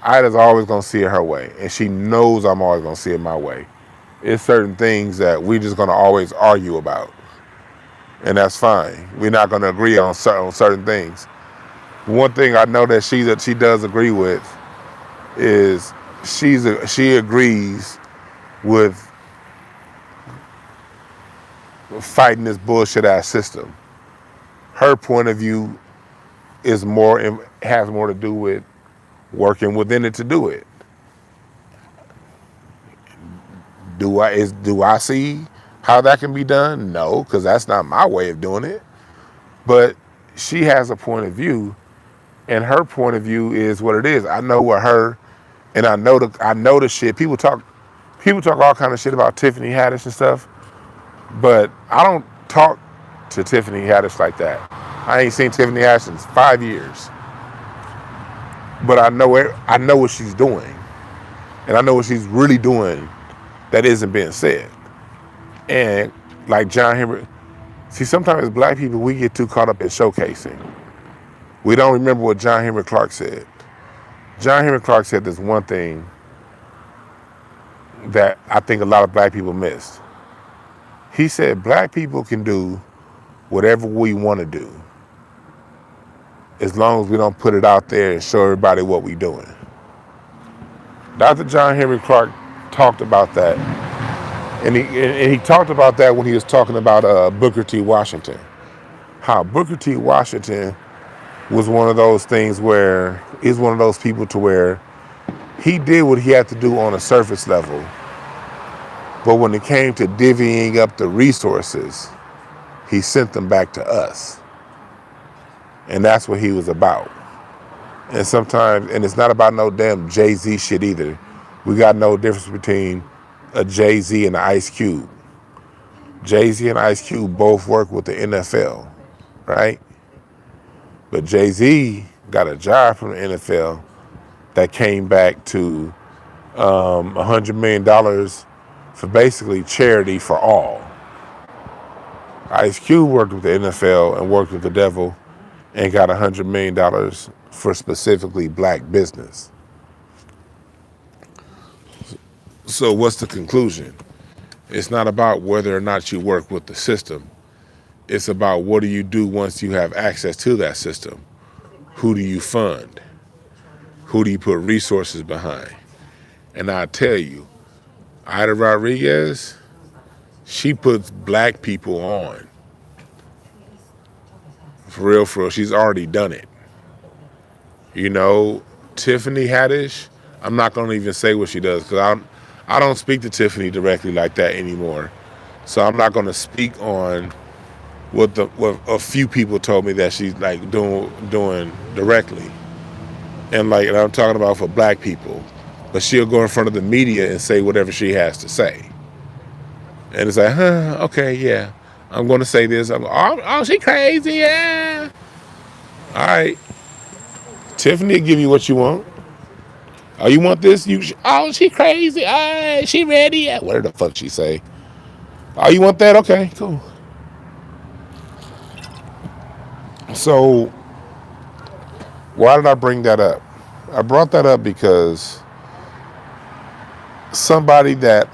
Ida's always gonna see it her way, and she knows I'm always gonna see it my way. It's certain things that we just gonna always argue about, and that's fine. We're not gonna agree on certain things. One thing I know that she does agree with is she agrees with fighting this bullshit ass system. Her point of view has more to do with working within it to do it. Do I see how that can be done? No, because that's not my way of doing it. But she has a point of view, and her point of view is what it is. I know what her, and I know the shit. People talk all kind of shit about Tiffany Haddish and stuff, but I don't talk to Tiffany Haddish like that. I ain't seen Tiffany Haddish in 5 years, but I know what she's doing, and I know what she's really doing that isn't being said. And like John Henry, see, sometimes Black people, we get too caught up in showcasing. We don't remember what John Henry Clark said. John Henry Clark said this one thing that I think a lot of Black people missed. He said, Black people can do whatever we want to do as long as we don't put it out there and show everybody what we're doing. Dr. John Henry Clark talked about that, and he talked about that when he was talking about Booker T. Washington. How Booker T. Washington was one of those things where he's one of those people to where he did what he had to do on a surface level, but when it came to divvying up the resources, he sent them back to us. And that's what he was about. And sometimes, and it's not about no damn Jay-Z shit either. We got no difference between a Jay-Z and an Ice Cube. Jay-Z and Ice Cube both work with the NFL, right? But Jay-Z got a job from the NFL that came back to $100 million for basically charity for all. Ice Cube worked with the NFL and worked with the devil and got $100 million for specifically Black business. So what's the conclusion? It's not about whether or not you work with the system. It's about what do you do once you have access to that system? Who do you fund? Who do you put resources behind? And I tell you, Ida Rodriguez, she puts Black people on. For real, she's already done it. You know, Tiffany Haddish, I'm not going to even say what she does because I don't speak to Tiffany directly like that anymore. So I'm not going to speak on what a few people told me that she's like doing directly. And I'm talking about for black people. But she'll go in front of the media and say whatever she has to say. And it's like, okay, yeah. I'm going to say this. Oh, she crazy, yeah. All right. Tiffany will give you what you want. Oh, you want this? She crazy. She ready? Yeah. Whatever the fuck she say. Oh, you want that? Okay, cool. So, why did I bring that up? I brought that up because somebody that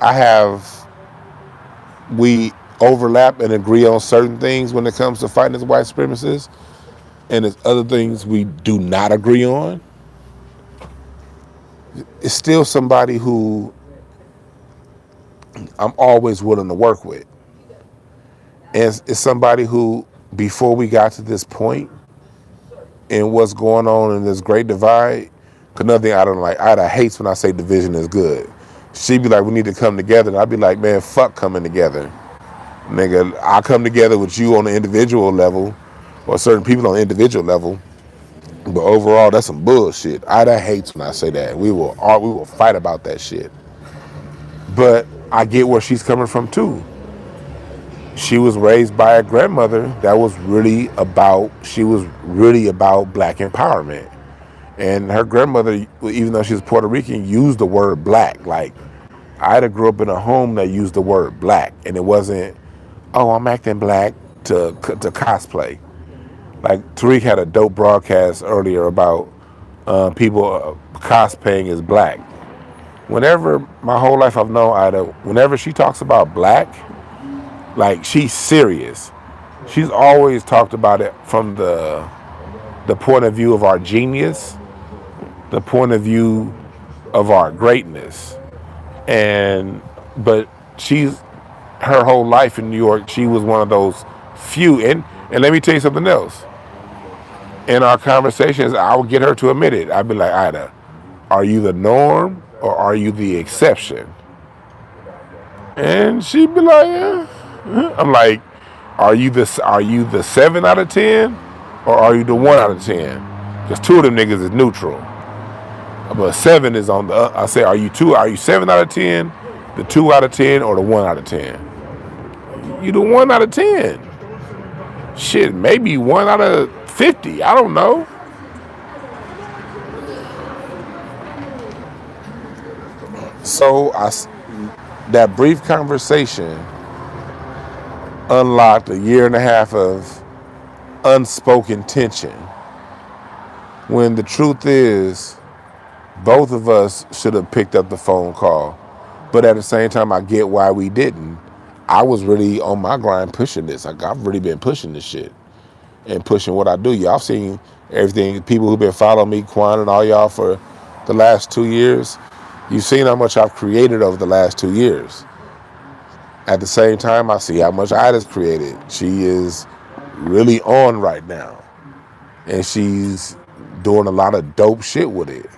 we overlap and agree on certain things when it comes to fighting as white supremacists, and there's other things we do not agree on. It's still somebody who I'm always willing to work with. And it's somebody who, before we got to this point and what's going on in this great divide, because another thing I don't like, Ida hates when I say division is good. She'd be like, we need to come together. And I'd be like, man, fuck coming together. Nigga, I come together with you on the individual level, or certain people on the individual level. But overall, that's some bullshit. Ida hates when I say that. We will fight about that shit. But I get where she's coming from too. She was raised by a grandmother that was really about black empowerment. And her grandmother, even though she was Puerto Rican, used the word black. Like, Ida grew up in a home that used the word black. And it wasn't, oh, I'm acting black to cosplay. Like, Tariq had a dope broadcast earlier about people cosplaying as black. Whenever, my whole life I've known Ida, whenever she talks about black, like, she's serious. She's always talked about it from the point of view of our genius, the point of view of our greatness. But her whole life in New York, she was one of those few. And let me tell you something else. In our conversations, I would get her to admit it. I'd be like, Ida, are you the norm or are you the exception? And she'd be like, yeah. I'm like, are you the 7 out of 10 or are you the 1 out of 10? Because 2 of them niggas is neutral. But 7 is on the, I say, are you 7 out of 10, the 2 out of 10, or the 1 out of 10? You the 1 out of 10. Shit, maybe 1 out of 50. I don't know. So that brief conversation unlocked a year and a half of unspoken tension. When the truth is, both of us should have picked up the phone call. But at the same time, I get why we didn't. I was really on my grind pushing this. I've really been pushing this shit and pushing what I do. Y'all seen everything. People who've been following me, Quan and all y'all for the last 2 years. You've seen how much I've created over the last 2 years. At the same time, I see how much Ida's created. She is really on right now. And she's doing a lot of dope shit with it.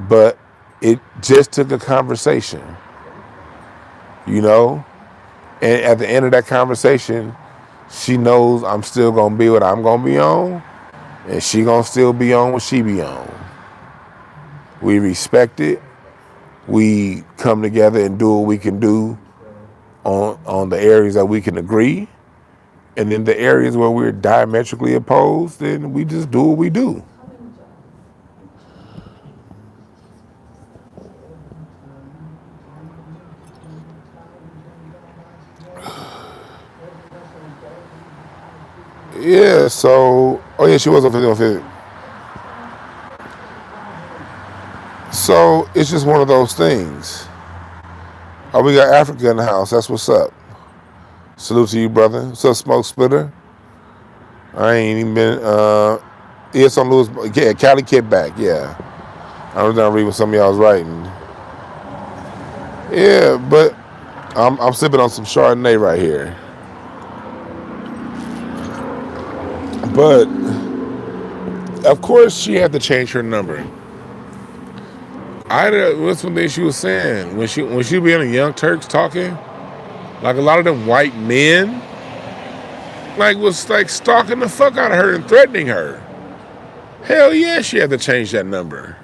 But it just took a conversation, you know? And at the end of that conversation, she knows I'm still going to be what I'm going to be on, and she going to still be on what she be on. We respect it. We come together and do what we can do on the areas that we can agree. And in the areas where we're diametrically opposed, then we just do what we do. Yeah, so, oh yeah, she was on 50. So it's just one of those things. Oh, we got Africa in the house. That's what's up. Salute to you, brother. What's up, Smoke Splitter? I ain't even been, yeah, some Louis, yeah, Cali Kid back, yeah. I was down reading what some of y'all was writing. Yeah, but I'm sipping on some Chardonnay right here. But of course, she had to change her number. What's one thing she was saying when she be in the Young Turks talking, like a lot of them white men, like was like stalking the fuck out of her and threatening her. Hell yeah, she had to change that number.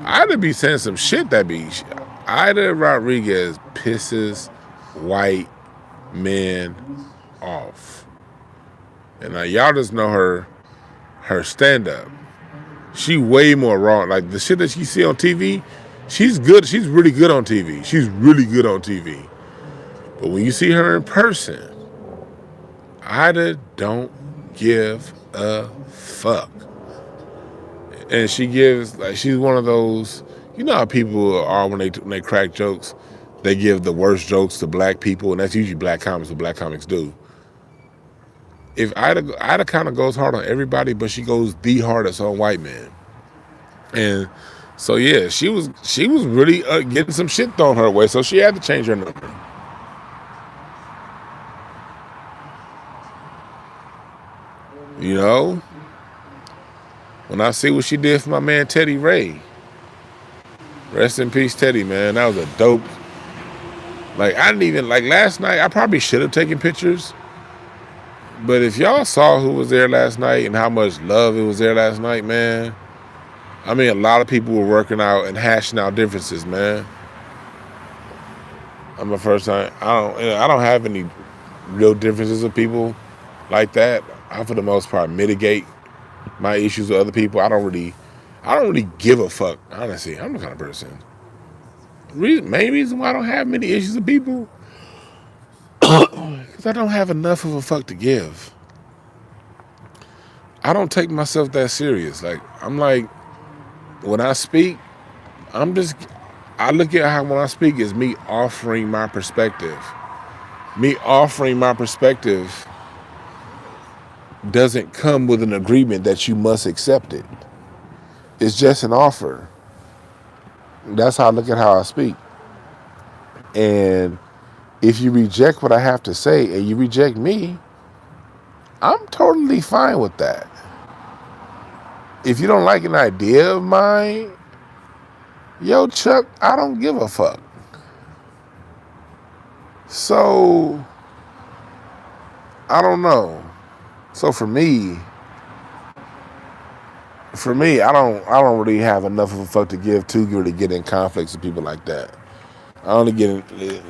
I'd be saying some shit that be. Ida Rodriguez pisses white men off, and now y'all just know her stand up. She way more wrong. Like the shit that you see on TV, she's good. She's really good on TV. She's really good on TV. But when you see her in person, Ida don't give a fuck. And she gives, like, she's one of those, you know how people are when they crack jokes, they give the worst jokes to black people, and that's usually black comics, what black comics do. If Ida kind of goes hard on everybody, but she goes the hardest on white men. And so yeah, she was really getting some shit thrown her way, so she had to change her number. You know, when I see what she did for my man Teddy Ray, rest in peace, Teddy, man. That was a dope. Like I didn't even like last night. I probably should have taken pictures, but if y'all saw who was there last night and how much love it was there last night, man. I mean, a lot of people were working out and hashing out differences, man. I'm the first time. I don't have any real differences with people like that. I, for the most part, mitigate my issues with other people. I don't really give a fuck. Honestly, I'm the kind of person. Main reason why I don't have many issues with people, because I don't have enough of a fuck to give. I don't take myself that serious. Like I'm like. When I speak, I look at how when I speak is me offering my perspective. Me offering my perspective doesn't come with an agreement that you must accept it. It's just an offer. That's how I look at how I speak. And if you reject what I have to say and you reject me, I'm totally fine with that. If you don't like an idea of mine, yo, Chuck, I don't give a fuck. So, I don't know. So for me, I don't really have enough of a fuck to give to really get in conflicts with people like that. I only get in,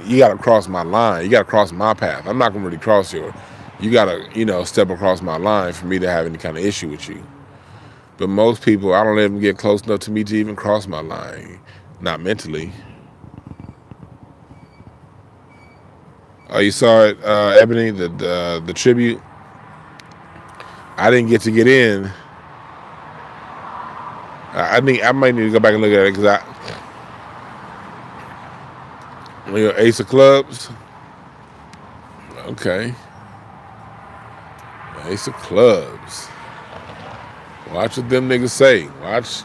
you gotta cross my line. You gotta cross my path. I'm not gonna really cross yours. You gotta, step across my line for me to have any kind of issue with you. But most people, I don't let them get close enough to me to even cross my line. Not mentally. Oh, you saw it, Ebony, the tribute? I didn't get to get in. I might need to go back and look at it because Ace of Clubs. Okay. Ace of Clubs. Watch what them niggas say. Watch.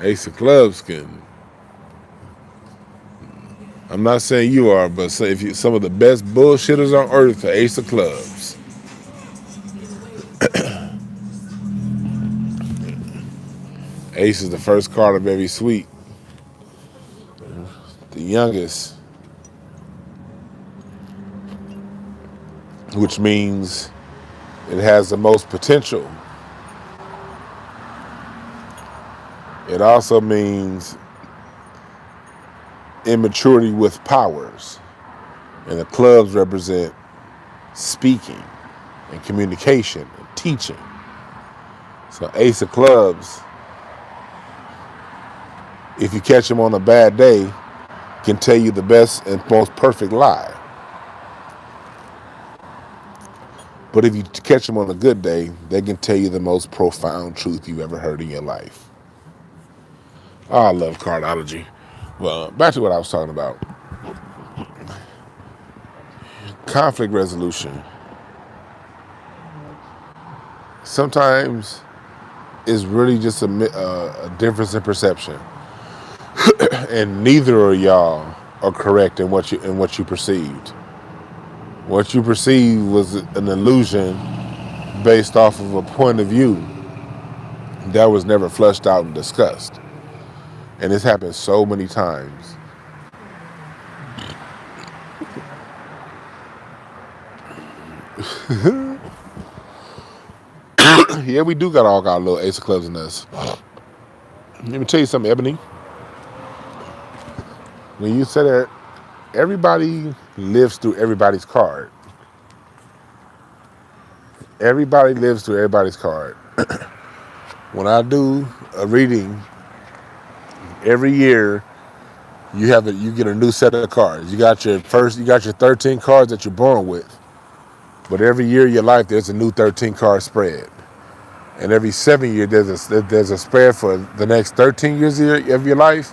Ace of Clubs can. I'm not saying you are, but some of the best bullshitters on earth are Ace of Clubs. Ace is the first card of every suite. The youngest. Which means it has the most potential. It also means immaturity with powers. And the clubs represent speaking and communication and teaching. So Ace of Clubs, if you catch him on a bad day, can tell you the best and most perfect lie. But if you catch them on a good day, they can tell you the most profound truth you've ever heard in your life. Oh, I love Cardology. Well, back to what I was talking about. Conflict resolution. Sometimes it's really just a difference in perception. And neither of y'all are correct in what you perceived. What you perceived was an illusion based off of a point of view that was never flushed out and discussed. And this happens so many times. Yeah, we do got all got a little ace of clubs in us. Let me tell you something, Ebony. When you said that everybody lives through everybody's card. Everybody lives through everybody's card. When I do a reading every year, you get a new set of cards. You got your 13 cards that you're born with. But every year of your life there's a new 13 card spread. And every 7 year there's a spread for the next 13 years of your life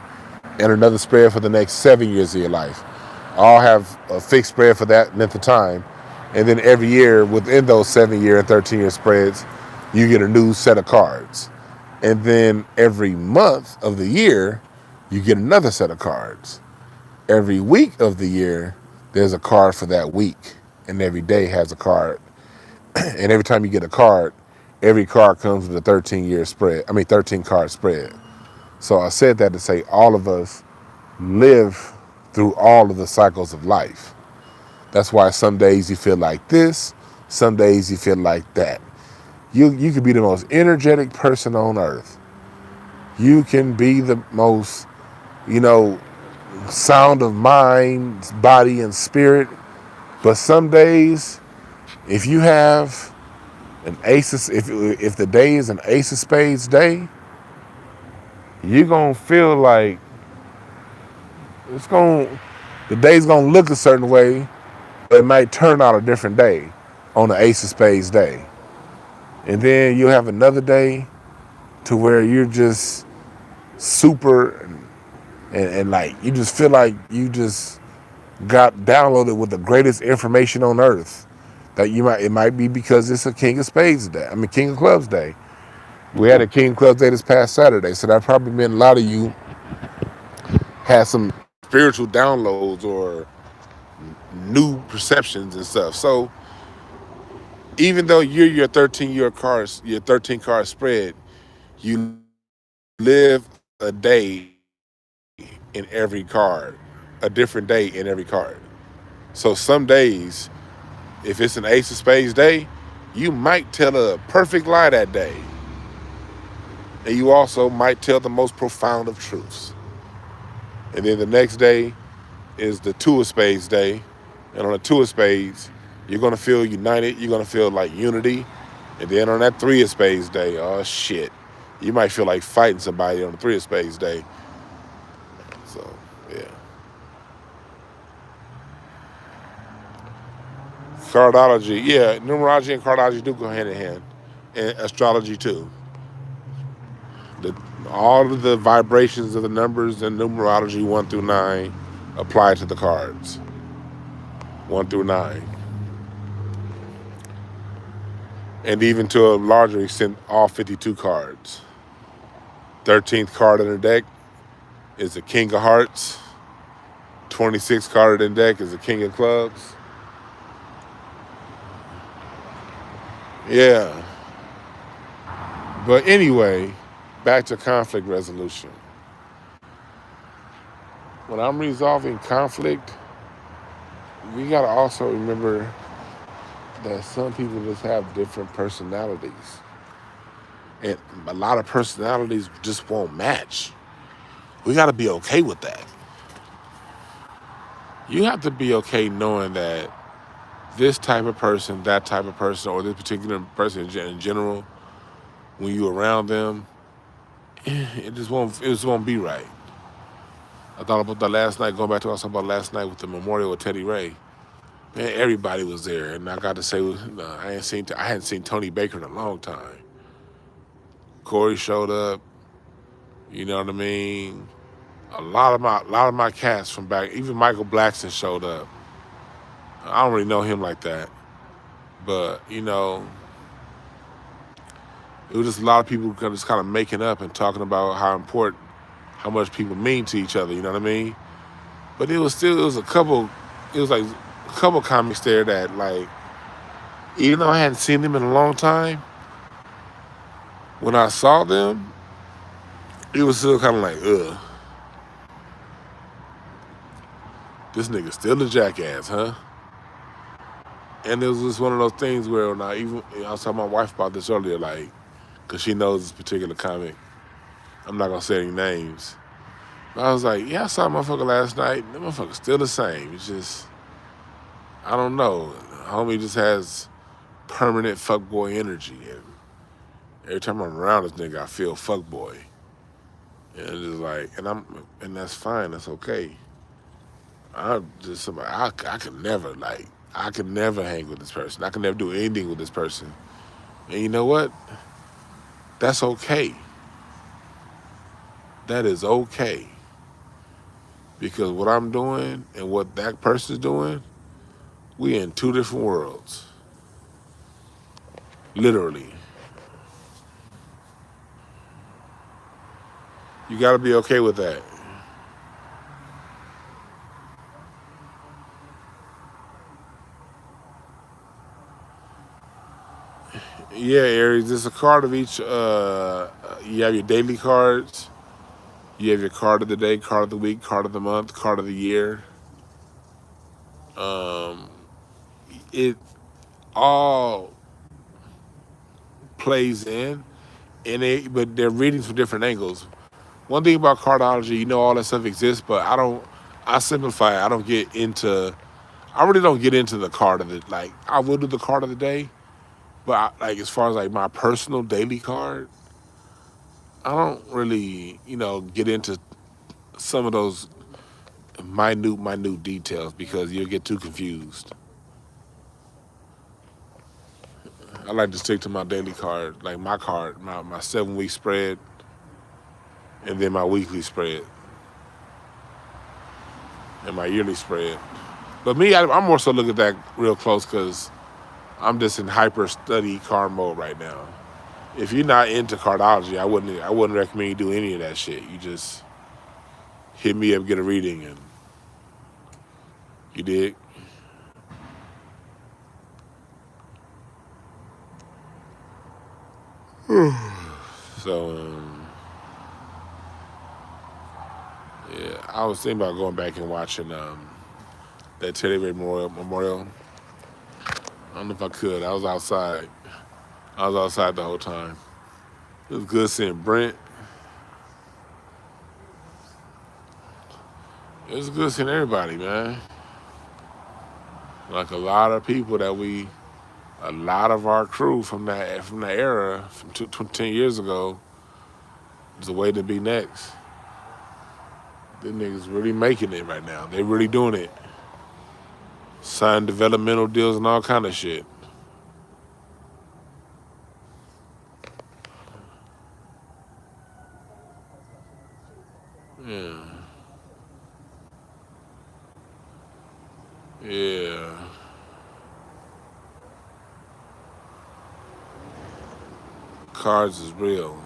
and another spread for the next 7 years of your life. All have a fixed spread for that length of time. And then every year within those 7 year and 13 year spreads, you get a new set of cards. And then every month of the year, you get another set of cards. Every week of the year, there's a card for that week. And every day has a card. And every time you get a card, every card comes with a 13 card spread. So I said that to say all of us live through all of the cycles of life. That's why some days you feel like this, some days you feel like that. You could be the most energetic person on earth. You can be the most, sound of mind, body, and spirit. But some days, if you have an if the day is an ace of spades day, you're gonna feel like the day's gonna look a certain way, but it might turn out a different day on the ace of spades day. And then you'll have another day to where you're just super and like you just feel like you just got downloaded with the greatest information on earth. It might be because it's a King of Spades day. King of Clubs day. We had a King of Clubs day this past Saturday, so that probably meant a lot of you had some spiritual downloads or new perceptions and stuff. So even though you're your 13 card spread, you live a day in every card, a different day in every card. So some days, if it's an ace of spades day, you might tell a perfect lie that day. And you also might tell the most profound of truths. And then the next day is the two of spades day. And on the two of spades, you're going to feel united. You're going to feel like unity. And then on that three of spades day, oh shit, you might feel like fighting somebody on the three of spades day. So, yeah. Cardology, yeah, numerology and cardology do go hand in hand. And astrology too. All of the vibrations of the numbers in numerology 1 through 9 apply to the cards. 1 through 9. And even to a larger extent, all 52 cards. 13th card in the deck is the King of Hearts. 26th card in the deck is the King of Clubs. Yeah. But anyway, back to conflict resolution. When I'm resolving conflict, we gotta also remember that some people just have different personalities. And a lot of personalities just won't match. We gotta be okay with that. You have to be okay knowing that this type of person, that type of person, or this particular person in general, when you're around them, it just won't be right. I thought about that last night, going back to what I was talking about last night with the memorial with Teddy Ray. Man, everybody was there, and I got to say, I hadn't seen Tony Baker in a long time. Corey showed up, you know what I mean? A lot of my cats from back, even Michael Blackson showed up. I don't really know him like that, but it was just a lot of people just kind of making up and talking about how much people mean to each other, you know what I mean? But it was like couple comics there that like, even though I hadn't seen them in a long time, when I saw them, it was still kind of like, ugh, this nigga still a jackass, huh? And it was just one of those things where when I was talking to my wife about this earlier, like, cause she knows this particular comic. I'm not gonna say any names. But I was like, yeah, I saw a motherfucker last night. That motherfucker's still the same. It's just, I don't know. Homie just has permanent fuckboy energy. And every time I'm around this nigga, I feel fuckboy. And it's just like, and that's fine. That's okay. I'm just somebody, I could never hang with this person. I could never do anything with this person. And you know what? That's okay. That is okay. Because what I'm doing and what that person's doing, we in two different worlds. Literally. You gotta be okay with that. Yeah, Aries, there's a card of each. You have your daily cards. You have your card of the day, card of the week, card of the month, card of the year. It all plays in, but they're readings from different angles. One thing about cardology, you know, all that stuff exists, but I simplify it. I really don't get into the card of the, like, I will do the card of the day, but like, as far as like my personal daily card, I don't really, get into some of those minute details because you'll get too confused. I like to stick to my daily card, like my card, my 7-week spread, and then my weekly spread, and my yearly spread. But me, I'm more so looking at that real close because I'm just in hyper study card mode right now. If you're not into cardology, I wouldn't recommend you do any of that shit. You just hit me up, get a reading, and you dig? So, yeah, I was thinking about going back and watching that Teddy Ray Memorial. I don't know if I could. I was outside. I was outside the whole time. It was good seeing Brent. It was good seeing everybody, man. Like a lot of people a lot of our crew from that era, from 10 years ago, is the way to be next. Them niggas really making it right now. They really doing it. Signing developmental deals and all kind of shit. Yeah. Yeah. Cards is real.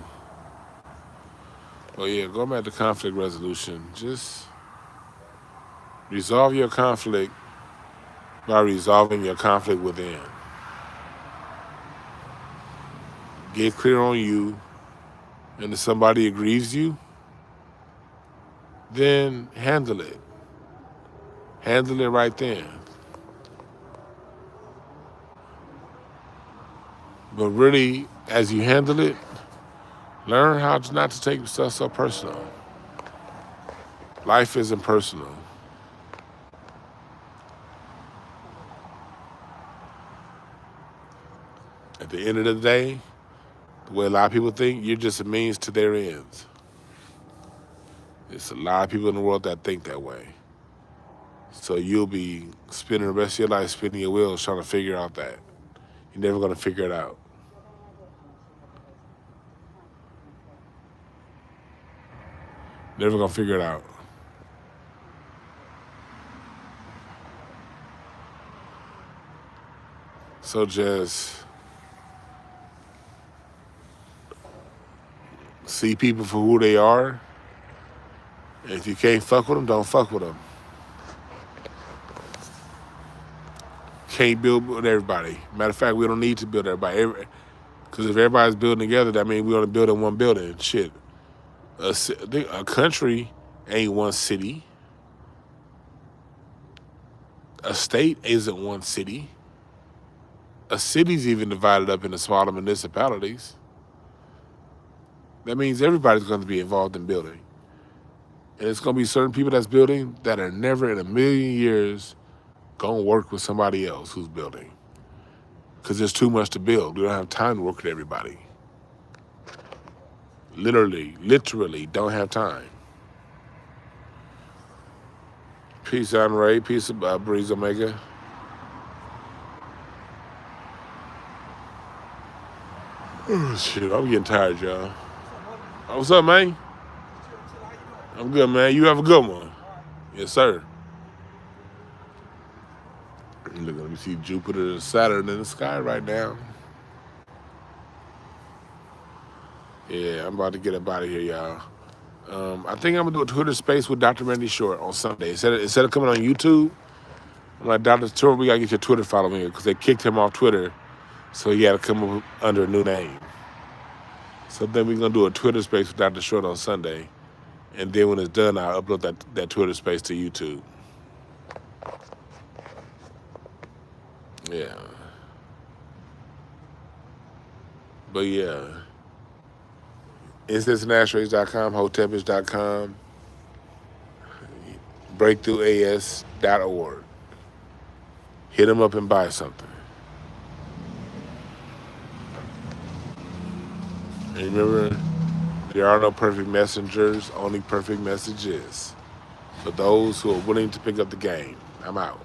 Well, yeah, going back to conflict resolution, just resolve your conflict by resolving your conflict within. Get clear on you, and if somebody aggrieves you, then handle it. Handle it right then. But really, as you handle it, learn how not to take stuff so personal. Life isn't personal. At the end of the day, the way a lot of people think, you're just a means to their ends. There's a lot of people in the world that think that way. So you'll be spending the rest of your life spinning your wheels trying to figure out that. You're never going to figure it out. Never going to figure it out. So just see people for who they are. And if you can't fuck with them, don't fuck with them. can't build with everybody. Matter of fact, we don't need to build everybody. Because if everybody's building together, that means we only build in one building. Shit. A country ain't one city. A state isn't one city. A city's even divided up into smaller municipalities. That means everybody's going to be involved in building. And it's going to be certain people that's building that are never in a million years going to work with somebody else who's building. Because there's too much to build. We don't have time to work with everybody. Literally don't have time. Peace, Ray. Peace, Breeze Omega. Oh, shit, I'm getting tired, y'all. Oh, what's up, man? I'm good, man. You have a good one. Yes, sir. Look, let me see Jupiter and Saturn in the sky right now. Yeah, I'm about to get up out of here, y'all. I think I'm going to do a Twitter space with Dr. Randy Short on Sunday. Instead of coming on YouTube, I'm like, Dr. Short, we got to get your Twitter following because they kicked him off Twitter, so he had to come up under a new name. So then we're going to do a Twitter space with Dr. Short on Sunday. And then when it's done, I'll upload that Twitter space to YouTube. Yeah. But yeah. InstanceNashRace.com, Hotepish.com, BreakthroughAS.org. Hit them up and buy something. And remember, there are no perfect messengers, only perfect messages. For those who are willing to pick up the game. I'm out.